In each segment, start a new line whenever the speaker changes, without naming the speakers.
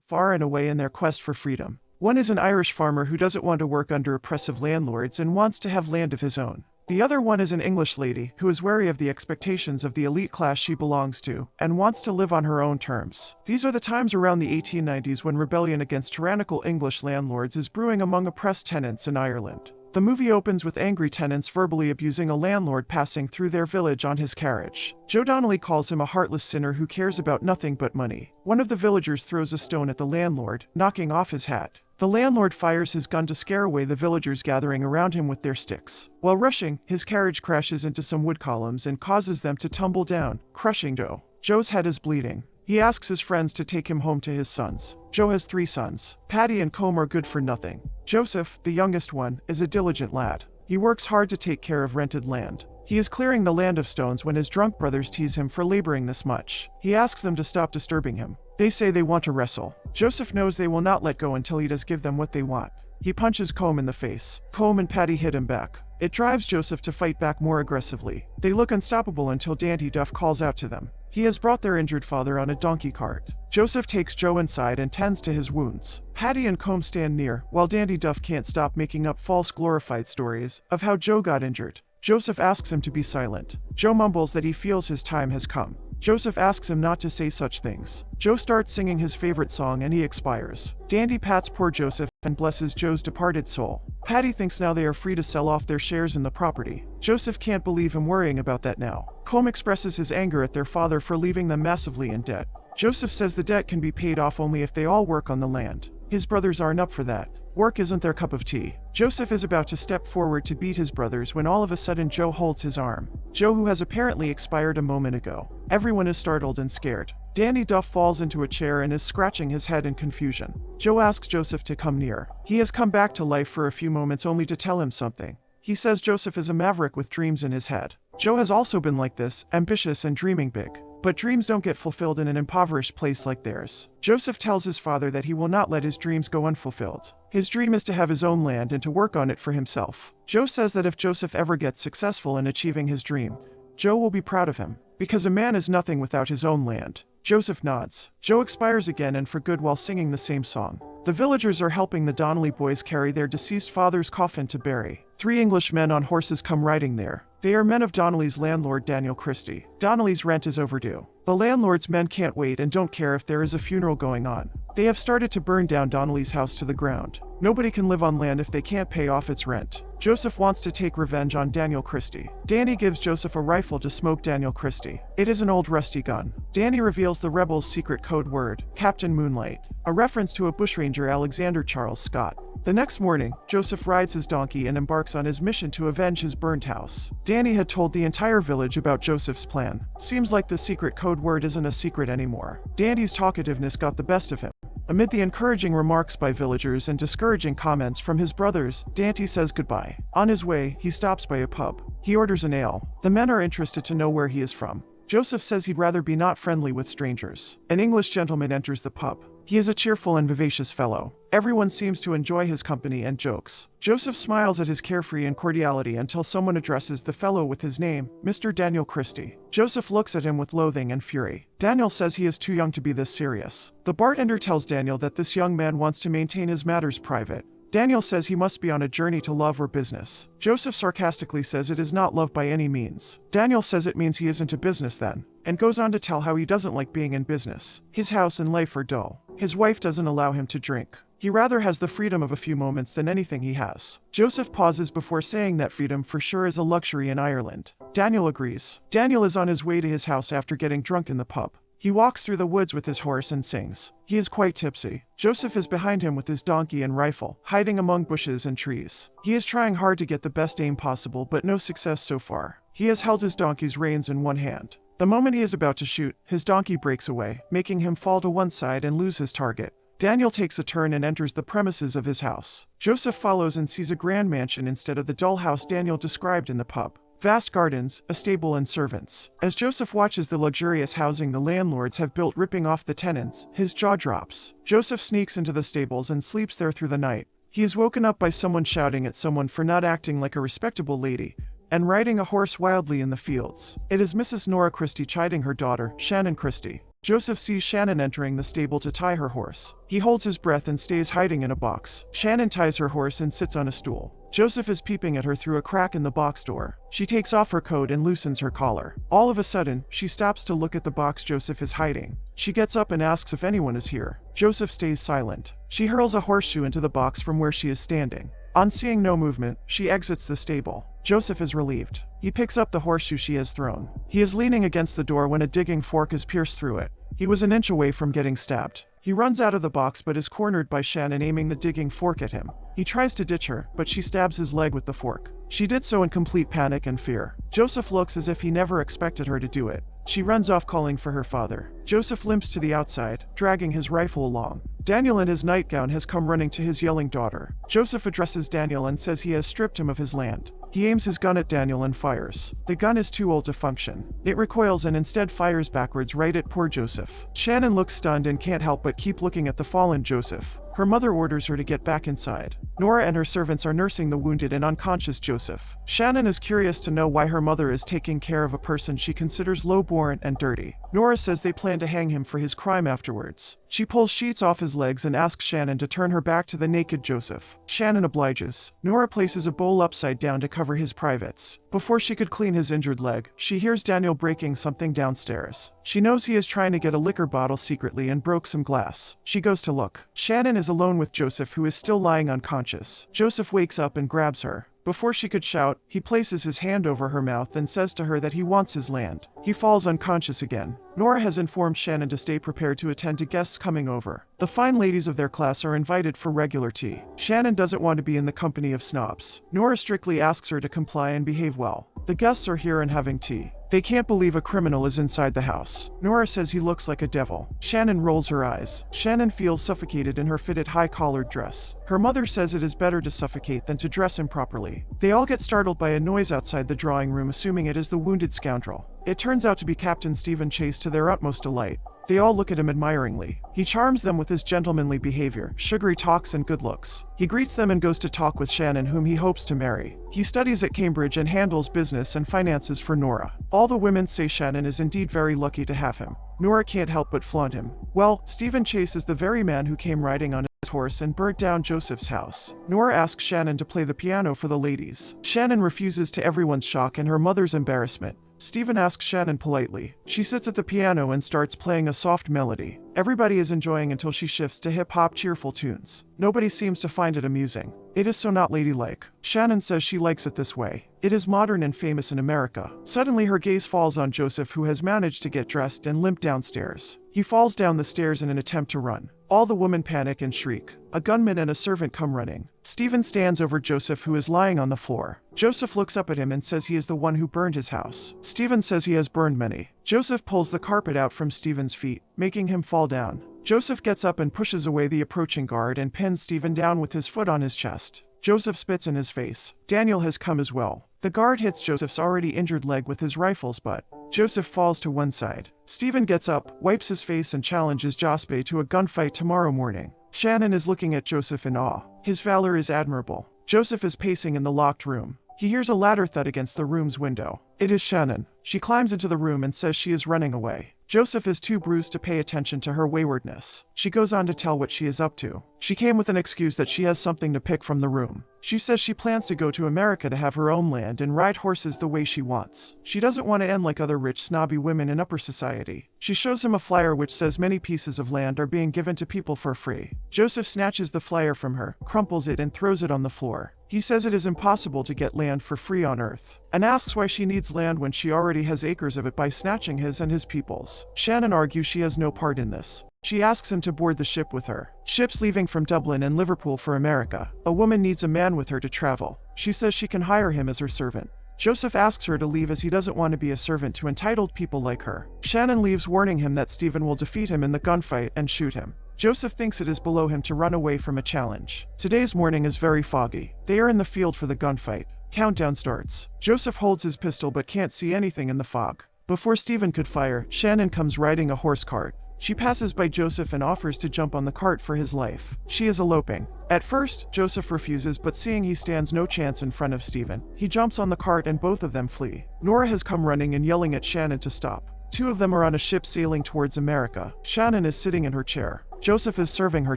far and away in their quest for freedom. One is an Irish farmer who doesn't want to work under oppressive landlords and wants to have land of his own. The other one is an English lady who is wary of the expectations of the elite class she belongs to and wants to live on her own terms. These are the times around the 1890s when rebellion against tyrannical English landlords is brewing among oppressed tenants in Ireland. The movie opens with angry tenants verbally abusing a landlord passing through their village on his carriage. Joe Donnelly calls him a heartless sinner who cares about nothing but money. One of the villagers throws a stone at the landlord, knocking off his hat. The landlord fires his gun to scare away the villagers gathering around him with their sticks. While rushing, his carriage crashes into some wood columns and causes them to tumble down, crushing Joe. Joe's head is bleeding. He asks his friends to take him home to his sons. Joe has 3 sons. Paddy and Colm are good for nothing. Joseph, the youngest one, is a diligent lad. He works hard to take care of rented land. He is clearing the land of stones when his drunk brothers tease him for laboring this much. He asks them to stop disturbing him. They say they want to wrestle. Joseph knows they will not let go until he does give them what they want. He punches Colm in the face. Colm and Paddy hit him back. It drives Joseph to fight back more aggressively. They look unstoppable until Dandy Duff calls out to them. He has brought their injured father on a donkey cart. Joseph takes Joe inside and tends to his wounds. Paddy and Colm stand near, while Dandy Duff can't stop making up false glorified stories of how Joe got injured. Joseph asks him to be silent. Joe mumbles that he feels his time has come. Joseph asks him not to say such things. Joe starts singing his favorite song and he expires. Dandy pats poor Joseph and blesses Joe's departed soul. Paddy thinks now they are free to sell off their shares in the property. Joseph can't believe him worrying about that now. Colm expresses his anger at their father for leaving them massively in debt. Joseph says the debt can be paid off only if they all work on the land. His brothers aren't up for that. Work isn't their cup of tea. Joseph is about to step forward to beat his brothers when all of a sudden Joe holds his arm. Joe, who has apparently expired a moment ago. Everyone is startled and scared. Dandy Duff falls into a chair and is scratching his head in confusion. Joe asks Joseph to come near. He has come back to life for a few moments only to tell him something. He says Joseph is a maverick with dreams in his head. Joe has also been like this, ambitious and dreaming big. But dreams don't get fulfilled in an impoverished place like theirs. Joseph tells his father that he will not let his dreams go unfulfilled. His dream is to have his own land and to work on it for himself. Joe says that if Joseph ever gets successful in achieving his dream, Joe will be proud of him, because a man is nothing without his own land. Joseph nods. Joe expires again and for good while singing the same song. The villagers are helping the Donnelly boys carry their deceased father's coffin to bury. 3 English men on horses come riding there. They are men of Donnelly's landlord Daniel Christie. Donnelly's rent is overdue. The landlord's men can't wait and don't care if there is a funeral going on. They have started to burn down Donnelly's house to the ground. Nobody can live on land if they can't pay off its rent. Joseph wants to take revenge on Daniel Christie. Danny gives Joseph a rifle to smoke Daniel Christie. It is an old rusty gun. Danny reveals the rebels' secret code word, Captain Moonlight, a reference to a bushranger Alexander Charles Scott. The next morning, Joseph rides his donkey and embarks on his mission to avenge his burned house. Danny had told the entire village about Joseph's plan. Seems like the secret code word isn't a secret anymore. Danny's talkativeness got the best of him. Amid the encouraging remarks by villagers and discouraging comments from his brothers, Danty says goodbye. On his way, he stops by a pub. He orders an ale. The men are interested to know where he is from. Joseph says he'd rather be not friendly with strangers. An English gentleman enters the pub. He is a cheerful and vivacious fellow. Everyone seems to enjoy his company and jokes. Joseph smiles at his carefree and cordiality until someone addresses the fellow with his name, Mr. Daniel Christie. Joseph looks at him with loathing and fury. Daniel says he is too young to be this serious. The bartender tells Daniel that this young man wants to maintain his matters private. Daniel says he must be on a journey to love or business. Joseph sarcastically says it is not love by any means. Daniel says it means he isn't a business then, and goes on to tell how he doesn't like being in business. His house and life are dull. His wife doesn't allow him to drink. He rather has the freedom of a few moments than anything he has. Joseph pauses before saying that freedom for sure is a luxury in Ireland. Daniel agrees. Daniel is on his way to his house after getting drunk in the pub. He walks through the woods with his horse and sings. He is quite tipsy. Joseph is behind him with his donkey and rifle, hiding among bushes and trees. He is trying hard to get the best aim possible, but no success so far. He has held his donkey's reins in one hand. The moment he is about to shoot, his donkey breaks away, making him fall to one side and lose his target. Daniel takes a turn and enters the premises of his house. Joseph follows and sees a grand mansion instead of the dull house Daniel described in the pub. Vast gardens, a stable and servants. As Joseph watches the luxurious housing the landlords have built ripping off the tenants, his jaw drops. Joseph sneaks into the stables and sleeps there through the night. He is woken up by someone shouting at someone for not acting like a respectable lady and riding a horse wildly in the fields. It is Mrs. Nora Christie chiding her daughter, Shannon Christie. Joseph sees Shannon entering the stable to tie her horse. He holds his breath and stays hiding in a box. Shannon ties her horse and sits on a stool. Joseph is peeping at her through a crack in the box door. She takes off her coat and loosens her collar. All of a sudden, she stops to look at the box Joseph is hiding. She gets up and asks if anyone is here. Joseph stays silent. She hurls a horseshoe into the box from where she is standing. On seeing no movement, she exits the stable. Joseph is relieved. He picks up the horseshoe she has thrown. He is leaning against the door when a digging fork is pierced through it. He was an inch away from getting stabbed. He runs out of the box but is cornered by Shannon aiming the digging fork at him. He tries to ditch her, but she stabs his leg with the fork. She did so in complete panic and fear. Joseph looks as if he never expected her to do it. She runs off calling for her father. Joseph limps to the outside, dragging his rifle along. Daniel in his nightgown has come running to his yelling daughter. Joseph addresses Daniel and says he has stripped him of his land. He aims his gun at Daniel and fires. The gun is too old to function. It recoils and instead fires backwards right at poor Joseph. Shannon looks stunned and can't help but keep looking at the fallen Joseph. Her mother orders her to get back inside. Nora and her servants are nursing the wounded and unconscious Joseph. Shannon is curious to know why her mother is taking care of a person she considers low-born and dirty. Nora says they plan to hang him for his crime afterwards. She pulls sheets off his legs and asks Shannon to turn her back to the naked Joseph. Shannon obliges. Nora places a bowl upside down to cover his privates. Before she could clean his injured leg, she hears Daniel breaking something downstairs. She knows he is trying to get a liquor bottle secretly and broke some glass. She goes to look. Shannon is alone with Joseph, who is still lying unconscious. Joseph wakes up and grabs her. Before she could shout, he places his hand over her mouth and says to her that he wants his land. He falls unconscious again. Nora has informed Shannon to stay prepared to attend to guests coming over. The fine ladies of their class are invited for regular tea. Shannon doesn't want to be in the company of snobs. Nora strictly asks her to comply and behave well. The guests are here and having tea. They can't believe a criminal is inside the house. Nora says he looks like a devil. Shannon rolls her eyes. Shannon feels suffocated in her fitted high-collared dress. Her mother says it is better to suffocate than to dress improperly. They all get startled by a noise outside the drawing room, assuming it is the wounded scoundrel. It turns out to be Captain Stephen Chase, to their utmost delight. They all look at him admiringly. He charms them with his gentlemanly behavior, sugary talks, and good looks. He greets them and goes to talk with Shannon, whom he hopes to marry. He studies at Cambridge and handles business and finances for Nora. All the women say Shannon is indeed very lucky to have him. Nora can't help but flaunt him. Well, Stephen Chase is the very man who came riding on his horse and burnt down Joseph's house. Nora asks Shannon to play the piano for the ladies. Shannon refuses, to everyone's shock and her mother's embarrassment. Stephen asks Shannon politely. She sits at the piano and starts playing a soft melody. Everybody is enjoying until she shifts to hip-hop cheerful tunes. Nobody seems to find it amusing. It is so not ladylike. Shannon says she likes it this way. It is modern and famous in America. Suddenly her gaze falls on Joseph, who has managed to get dressed and limp downstairs. He falls down the stairs in an attempt to run. All the women panic and shriek. A gunman and a servant come running. Stephen stands over Joseph, who is lying on the floor. Joseph looks up at him and says he is the one who burned his house. Stephen says he has burned many. Joseph pulls the carpet out from Stephen's feet, making him fall down. Joseph gets up and pushes away the approaching guard and pins Stephen down with his foot on his chest. Joseph spits in his face. Daniel has come as well. The guard hits Joseph's already injured leg with his rifle's butt. Joseph falls to one side. Stephen gets up, wipes his face, and challenges Jospe to a gunfight tomorrow morning. Shannon is looking at Joseph in awe. His valor is admirable. Joseph is pacing in the locked room. He hears a ladder thud against the room's window. It is Shannon. She climbs into the room and says she is running away. Joseph is too bruised to pay attention to her waywardness. She goes on to tell what she is up to. She came with an excuse that she has something to pick from the room. She says she plans to go to America to have her own land and ride horses the way she wants. She doesn't want to end like other rich, snobby women in upper society. She shows him a flyer which says many pieces of land are being given to people for free. Joseph snatches the flyer from her, crumples it, and throws it on the floor. He says it is impossible to get land for free on Earth, and asks why she needs land when she already has acres of it by snatching his and his people's. Shannon argues she has no part in this. She asks him to board the ship with her. Ships leaving from Dublin and Liverpool for America. A woman needs a man with her to travel. She says she can hire him as her servant. Joseph asks her to leave as he doesn't want to be a servant to entitled people like her. Shannon leaves, warning him that Stephen will defeat him in the gunfight and shoot him. Joseph thinks it is below him to run away from a challenge. Today's morning is very foggy. They are in the field for the gunfight. Countdown starts. Joseph holds his pistol but can't see anything in the fog. Before Stephen could fire, Shannon comes riding a horse cart. She passes by Joseph and offers to jump on the cart for his life. She is eloping. At first, Joseph refuses, but seeing he stands no chance in front of Stephen, he jumps on the cart and both of them flee. Nora has come running and yelling at Shannon to stop. Two of them are on a ship sailing towards America. Shannon is sitting in her chair. Joseph is serving her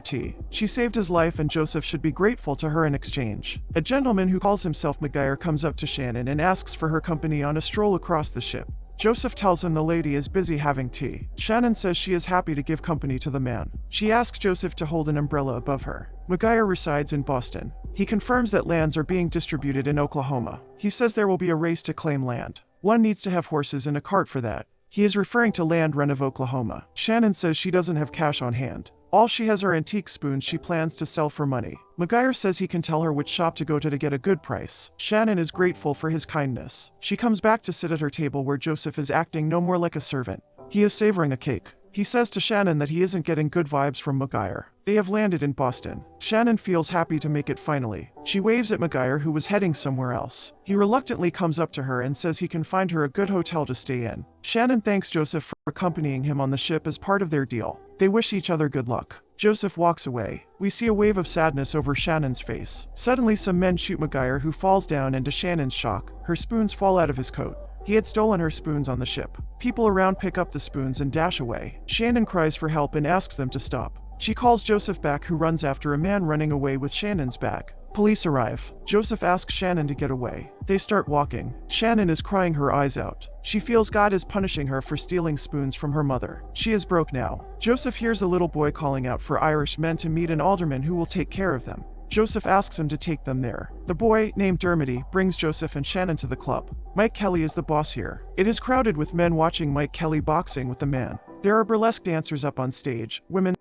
tea. She saved his life and Joseph should be grateful to her in exchange. A gentleman who calls himself McGuire comes up to Shannon and asks for her company on a stroll across the ship. Joseph tells him the lady is busy having tea. Shannon says she is happy to give company to the man. She asks Joseph to hold an umbrella above her. McGuire resides in Boston. He confirms that lands are being distributed in Oklahoma. He says there will be a race to claim land. One needs to have horses and a cart for that. He is referring to Land Run of Oklahoma. Shannon says she doesn't have cash on hand. All she has are antique spoons she plans to sell for money. McGuire says he can tell her which shop to go to get a good price. Shannon is grateful for his kindness. She comes back to sit at her table where Joseph is acting no more like a servant. He is savoring a cake. He says to Shannon that he isn't getting good vibes from McGuire. They have landed in Boston. Shannon feels happy to make it finally. She waves at McGuire, who was heading somewhere else. He reluctantly comes up to her and says he can find her a good hotel to stay in. Shannon thanks Joseph for accompanying him on the ship as part of their deal. They wish each other good luck. Joseph walks away. We see a wave of sadness over Shannon's face. Suddenly some men shoot McGuire, who falls down, and to Shannon's shock, her spoons fall out of his coat. He had stolen her spoons on the ship. People around pick up the spoons and dash away. Shannon cries for help and asks them to stop. She calls Joseph back, who runs after a man running away with Shannon's bag. Police arrive. Joseph asks Shannon to get away. They start walking. Shannon is crying her eyes out. She feels God is punishing her for stealing spoons from her mother. She is broke now. Joseph hears a little boy calling out for Irish men to meet an alderman who will take care of them. Joseph asks him to take them there. The boy, named Dermody, brings Joseph and Shannon to the club. Mike Kelly is the boss here. It is crowded with men watching Mike Kelly boxing with the man. There are burlesque dancers up on stage, women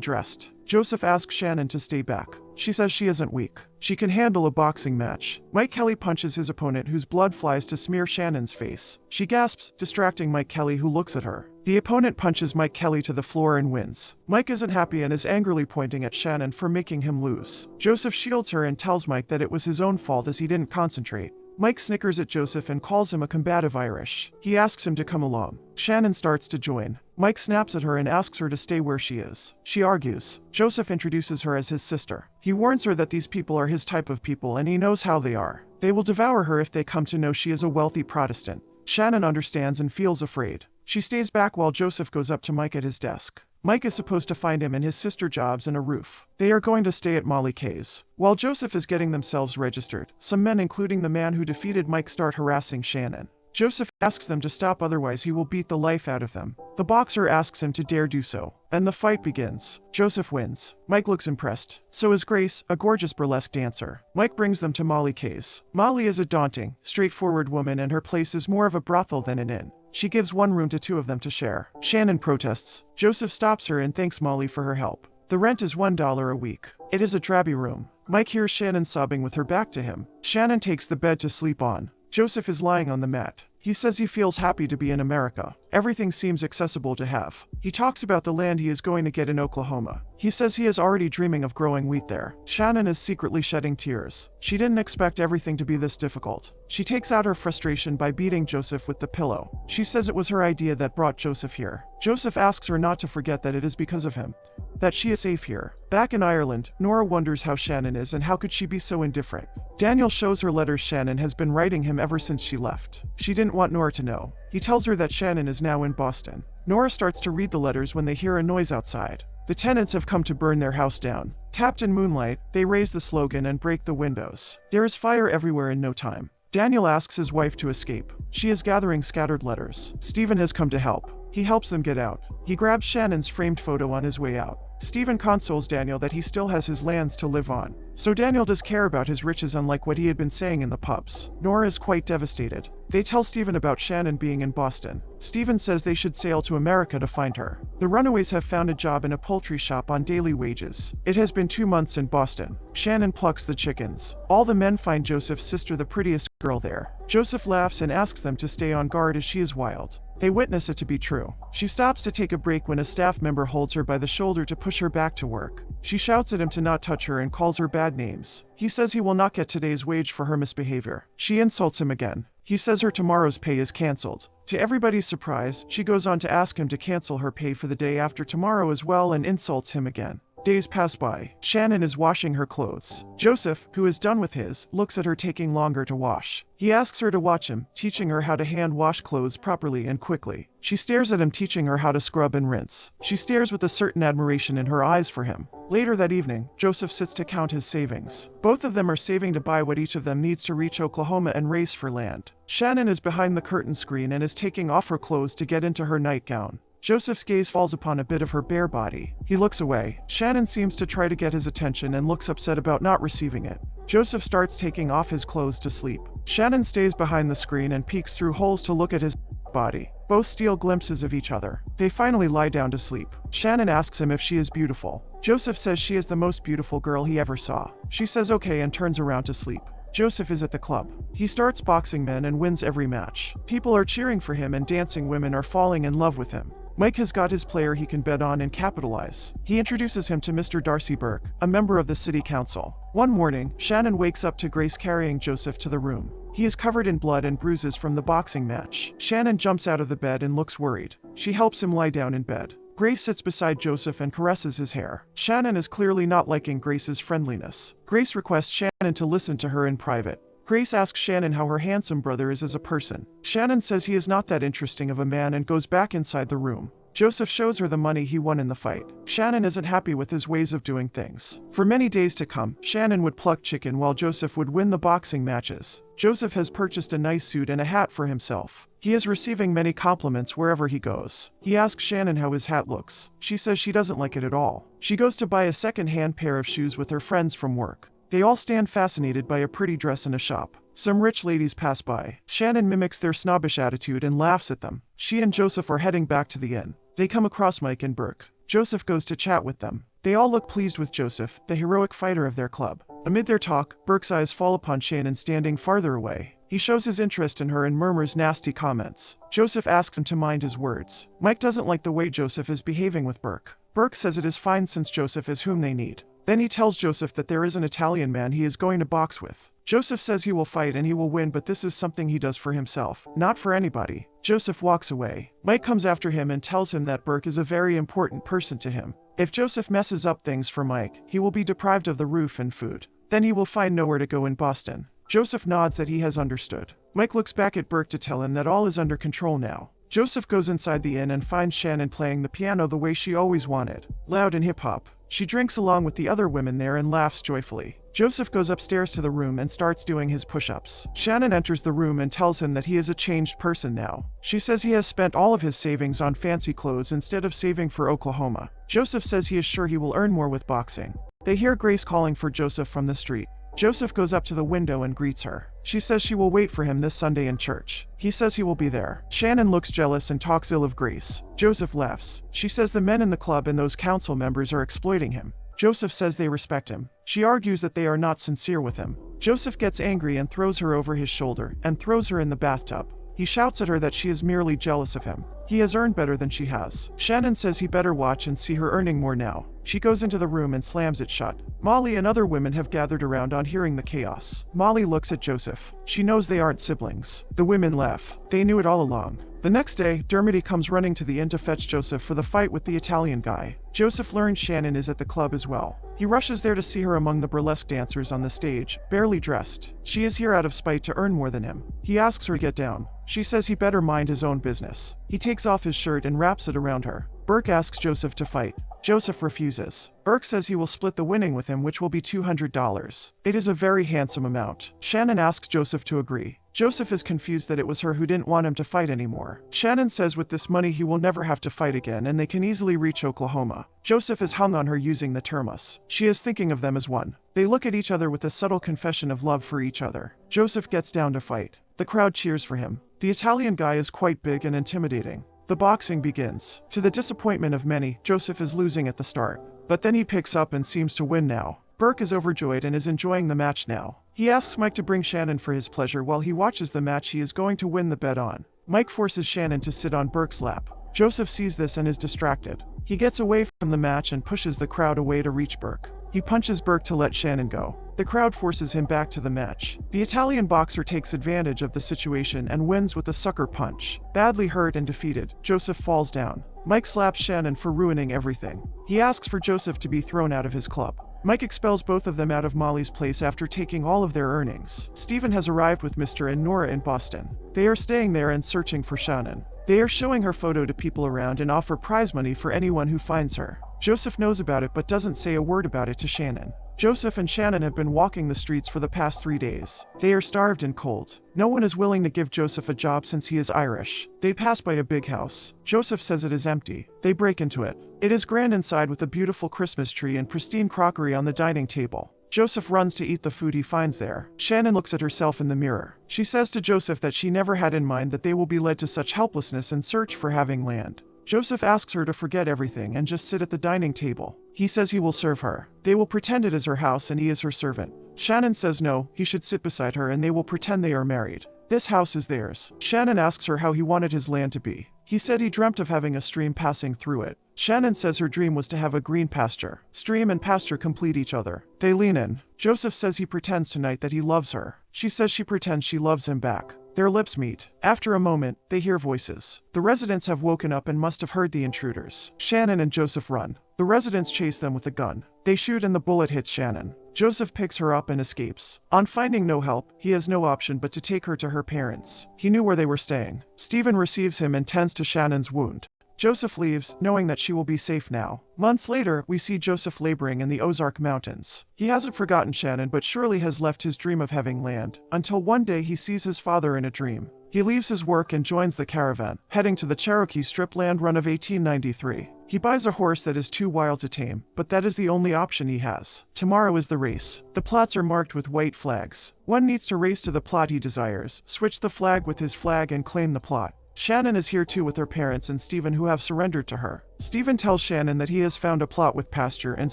dressed. Joseph asks Shannon to stay back. She says she isn't weak. She can handle a boxing match. Mike Kelly punches his opponent, whose blood flies to smear Shannon's face. She gasps, distracting Mike Kelly, who looks at her. The opponent punches Mike Kelly to the floor and wins. Mike isn't happy and is angrily pointing at Shannon for making him lose. Joseph shields her and tells Mike that it was his own fault as he didn't concentrate. Mike snickers at Joseph and calls him a combative Irish. He asks him to come along. Shannon starts to join. Mike snaps at her and asks her to stay where she is. She argues. Joseph introduces her as his sister. He warns her that these people are his type of people and he knows how they are. They will devour her if they come to know she is a wealthy Protestant. Shannon understands and feels afraid. She stays back while Joseph goes up to Mike at his desk. Mike is supposed to find him and his sister jobs and a roof. They are going to stay at Molly Kay's. While Joseph is getting themselves registered, some men, including the man who defeated Mike, start harassing Shannon. Joseph asks them to stop, otherwise he will beat the life out of them. The boxer asks him to dare do so, and the fight begins. Joseph wins. Mike looks impressed. So is Grace, a gorgeous burlesque dancer. Mike brings them to Molly Kay's. Molly is a daunting, straightforward woman, and her place is more of a brothel than an inn. She gives one room to two of them to share. Shannon protests. Joseph stops her and thanks Molly for her help. The rent is $1 a week. It is a drabby room. Mike hears Shannon sobbing with her back to him. Shannon takes the bed to sleep on. Joseph is lying on the mat. He says he feels happy to be in America. Everything seems accessible to have. He talks about the land he is going to get in Oklahoma. He says he is already dreaming of growing wheat there. Shannon is secretly shedding tears. She didn't expect everything to be this difficult. She takes out her frustration by beating Joseph with the pillow. She says it was her idea that brought Joseph here. Joseph asks her not to forget that it is because of him that she is safe here. Back in Ireland, Nora wonders how Shannon is and how could she be so indifferent. Daniel shows her letters Shannon has been writing him ever since she left. She didn't want Nora to know. He tells her that Shannon is now in Boston. Nora starts to read the letters when they hear a noise outside. The tenants have come to burn their house down. Captain Moonlight, they raise the slogan and break the windows. There is fire everywhere in no time. Daniel asks his wife to escape. She is gathering scattered letters. Stephen has come to help. He helps them get out. He grabs Shannon's framed photo on his way out. Stephen consoles Daniel that he still has his lands to live on. So Daniel does care about his riches, unlike what he had been saying in the pubs. Nora is quite devastated. They tell Stephen about Shannon being in Boston. Stephen says they should sail to America to find her. The runaways have found a job in a poultry shop on daily wages. It has been 2 months in Boston. Shannon plucks the chickens. All the men find Joseph's sister the prettiest girl there. Joseph laughs and asks them to stay on guard as she is wild. They witness it to be true. She stops to take a break when a staff member holds her by the shoulder to push her back to work. She shouts at him to not touch her and calls her bad names. He says he will not get today's wage for her misbehavior. She insults him again. He says her tomorrow's pay is cancelled. To everybody's surprise, she goes on to ask him to cancel her pay for the day after tomorrow as well and insults him again. Days pass by. Shannon is washing her clothes. Joseph, who is done with his, looks at her taking longer to wash. He asks her to watch him, teaching her how to hand wash clothes properly and quickly. She stares at him, teaching her how to scrub and rinse. She stares with a certain admiration in her eyes for him. Later that evening, Joseph sits to count his savings. Both of them are saving to buy what each of them needs to reach Oklahoma and race for land. Shannon is behind the curtain screen and is taking off her clothes to get into her nightgown. Joseph's gaze falls upon a bit of her bare body. He looks away. Shannon seems to try to get his attention and looks upset about not receiving it. Joseph starts taking off his clothes to sleep. Shannon stays behind the screen and peeks through holes to look at his body. Both steal glimpses of each other. They finally lie down to sleep. Shannon asks him if she is beautiful. Joseph says she is the most beautiful girl he ever saw. She says okay and turns around to sleep. Joseph is at the club. He starts boxing men and wins every match. People are cheering for him and dancing women are falling in love with him. Mike has got his player he can bet on and capitalize. He introduces him to Mr. Darcy Burke, a member of the city council. One morning, Shannon wakes up to Grace carrying Joseph to the room. He is covered in blood and bruises from the boxing match. Shannon jumps out of the bed and looks worried. She helps him lie down in bed. Grace sits beside Joseph and caresses his hair. Shannon is clearly not liking Grace's friendliness. Grace requests Shannon to listen to her in private. Grace asks Shannon how her handsome brother is as a person. Shannon says he is not that interesting of a man and goes back inside the room. Joseph shows her the money he won in the fight. Shannon isn't happy with his ways of doing things. For many days to come, Shannon would pluck chicken while Joseph would win the boxing matches. Joseph has purchased a nice suit and a hat for himself. He is receiving many compliments wherever he goes. He asks Shannon how his hat looks. She says she doesn't like it at all. She goes to buy a second-hand pair of shoes with her friends from work. They all stand fascinated by a pretty dress in a shop. Some rich ladies pass by. Shannon mimics their snobbish attitude and laughs at them. She and Joseph are heading back to the inn. They come across Mike and Burke. Joseph goes to chat with them. They all look pleased with Joseph, the heroic fighter of their club. Amid their talk, Burke's eyes fall upon Shannon standing farther away. He shows his interest in her and murmurs nasty comments. Joseph asks him to mind his words. Mike doesn't like the way Joseph is behaving with Burke. Burke says it is fine since Joseph is whom they need. Then he tells Joseph that there is an Italian man he is going to box with. Joseph says he will fight and he will win, but this is something he does for himself, not for anybody. Joseph walks away. Mike comes after him and tells him that Burke is a very important person to him. If Joseph messes up things for Mike, he will be deprived of the roof and food. Then he will find nowhere to go in Boston. Joseph nods that he has understood. Mike looks back at Burke to tell him that all is under control now. Joseph goes inside the inn and finds Shannon playing the piano the way she always wanted, loud and hip-hop. She drinks along with the other women there and laughs joyfully. Joseph goes upstairs to the room and starts doing his push-ups. Shannon enters the room and tells him that he is a changed person now. She says he has spent all of his savings on fancy clothes instead of saving for Oklahoma. Joseph says he is sure he will earn more with boxing. They hear Grace calling for Joseph from the street. Joseph goes up to the window and greets her. She says she will wait for him this Sunday in church. He says he will be there. Shannon looks jealous and talks ill of Grace. Joseph laughs. She says the men in the club and those council members are exploiting him. Joseph says they respect him. She argues that they are not sincere with him. Joseph gets angry and throws her over his shoulder and throws her in the bathtub. He shouts at her that she is merely jealous of him. He has earned better than she has. Shannon says he better watch and see her earning more now. She goes into the room and slams it shut. Molly and other women have gathered around on hearing the chaos. Molly looks at Joseph. She knows they aren't siblings. The women laugh. They knew it all along. The next day, Dermody comes running to the inn to fetch Joseph for the fight with the Italian guy. Joseph learns Shannon is at the club as well. He rushes there to see her among the burlesque dancers on the stage, barely dressed. She is here out of spite to earn more than him. He asks her to get down. She says he better mind his own business. He takes off his shirt and wraps it around her. Burke asks Joseph to fight. Joseph refuses. Burke says he will split the winning with him, which will be $200. It is a very handsome amount. Shannon asks Joseph to agree. Joseph is confused that it was her who didn't want him to fight anymore. Shannon says with this money he will never have to fight again and they can easily reach Oklahoma. Joseph is hung on her using the termos. She is thinking of them as one. They look at each other with a subtle confession of love for each other. Joseph gets down to fight. The crowd cheers for him. The Italian guy is quite big and intimidating. The boxing begins. To the disappointment of many, Joseph is losing at the start. But then he picks up and seems to win now. Burke is overjoyed and is enjoying the match now. He asks Mike to bring Shannon for his pleasure while he watches the match he is going to win the bet on. Mike forces Shannon to sit on Burke's lap. Joseph sees this and is distracted. He gets away from the match and pushes the crowd away to reach Burke. He punches Burke to let Shannon go. The crowd forces him back to the match. The Italian boxer takes advantage of the situation and wins with a sucker punch. Badly hurt and defeated, Joseph falls down. Mike slaps Shannon for ruining everything. He asks for Joseph to be thrown out of his club. Mike expels both of them out of Molly's place after taking all of their earnings. Stephen has arrived with Mr. and Nora in Boston. They are staying there and searching for Shannon. They are showing her photo to people around and offer prize money for anyone who finds her. Joseph knows about it but doesn't say a word about it to Shannon. Joseph and Shannon have been walking the streets for the past 3 days. They are starved and cold. No one is willing to give Joseph a job since he is Irish. They pass by a big house. Joseph says it is empty. They break into it. It is grand inside with a beautiful Christmas tree and pristine crockery on the dining table. Joseph runs to eat the food he finds there. Shannon looks at herself in the mirror. She says to Joseph that she never had in mind that they will be led to such helplessness and search for having land. Joseph asks her to forget everything and just sit at the dining table. He says he will serve her. They will pretend it is her house and he is her servant. Shannon says no, he should sit beside her and they will pretend they are married. This house is theirs. Shannon asks her how he wanted his land to be. He said he dreamt of having a stream passing through it. Shannon says her dream was to have a green pasture. Stream and pasture complete each other. They lean in. Joseph says he pretends tonight that he loves her. She says she pretends she loves him back. Their lips meet. After a moment, they hear voices. The residents have woken up and must have heard the intruders. Shannon and Joseph run. The residents chase them with a gun. They shoot and the bullet hits Shannon. Joseph picks her up and escapes. On finding no help, he has no option but to take her to her parents. He knew where they were staying. Stephen receives him and tends to Shannon's wound. Joseph leaves, knowing that she will be safe now. Months later, we see Joseph laboring in the Ozark Mountains. He hasn't forgotten Shannon but surely has left his dream of having land, until one day he sees his father in a dream. He leaves his work and joins the caravan, heading to the Cherokee Strip land run of 1893. He buys a horse that is too wild to tame, but that is the only option he has. Tomorrow is the race. The plots are marked with white flags. One needs to race to the plot he desires, switch the flag with his flag and claim the plot. Shannon is here too with her parents and Stephen who have surrendered to her. Stephen tells Shannon that he has found a plot with pasture and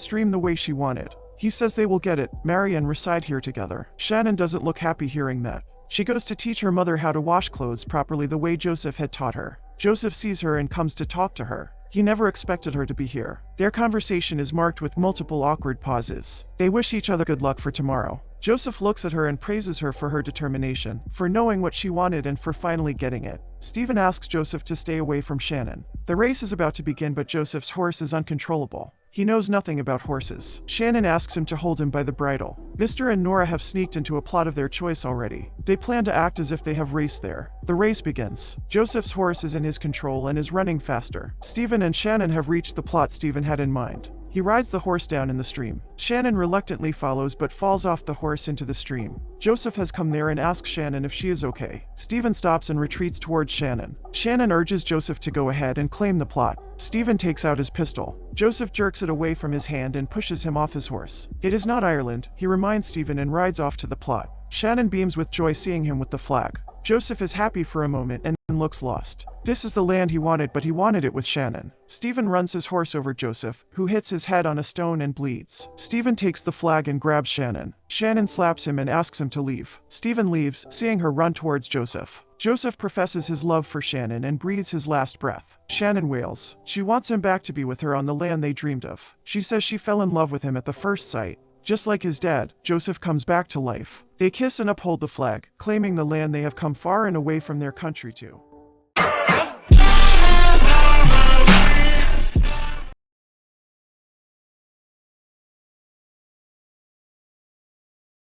stream the way she wanted. He says they will get it, marry and reside here together. Shannon doesn't look happy hearing that. She goes to teach her mother how to wash clothes properly the way Joseph had taught her. Joseph sees her and comes to talk to her. He never expected her to be here. Their conversation is marked with multiple awkward pauses. They wish each other good luck for tomorrow. Joseph looks at her and praises her for her determination, for knowing what she wanted and for finally getting it. Stephen asks Joseph to stay away from Shannon. The race is about to begin but Joseph's horse is uncontrollable. He knows nothing about horses. Shannon asks him to hold him by the bridle. Mr. and Nora have sneaked into a plot of their choice already. They plan to act as if they have raced there. The race begins. Joseph's horse is in his control and is running faster. Stephen and Shannon have reached the plot Stephen had in mind. He rides the horse down in the stream. Shannon reluctantly follows but falls off the horse into the stream. Joseph has come there and asks Shannon if she is okay. Stephen stops and retreats towards Shannon. Shannon urges Joseph to go ahead and claim the plot. Stephen takes out his pistol. Joseph jerks it away from his hand and pushes him off his horse. It is not Ireland, he reminds Stephen and rides off to the plot. Shannon beams with joy seeing him with the flag. Joseph is happy for a moment and then looks lost. This is the land he wanted but he wanted it with Shannon. Stephen runs his horse over Joseph, who hits his head on a stone and bleeds. Stephen takes the flag and grabs Shannon. Shannon slaps him and asks him to leave. Stephen leaves, seeing her run towards Joseph. Joseph professes his love for Shannon and breathes his last breath. Shannon wails. She wants him back to be with her on the land they dreamed of. She says she fell in love with him at the first sight. Just like his dad, Joseph comes back to life. They kiss and uphold the flag, claiming the land they have come far and away from their country to.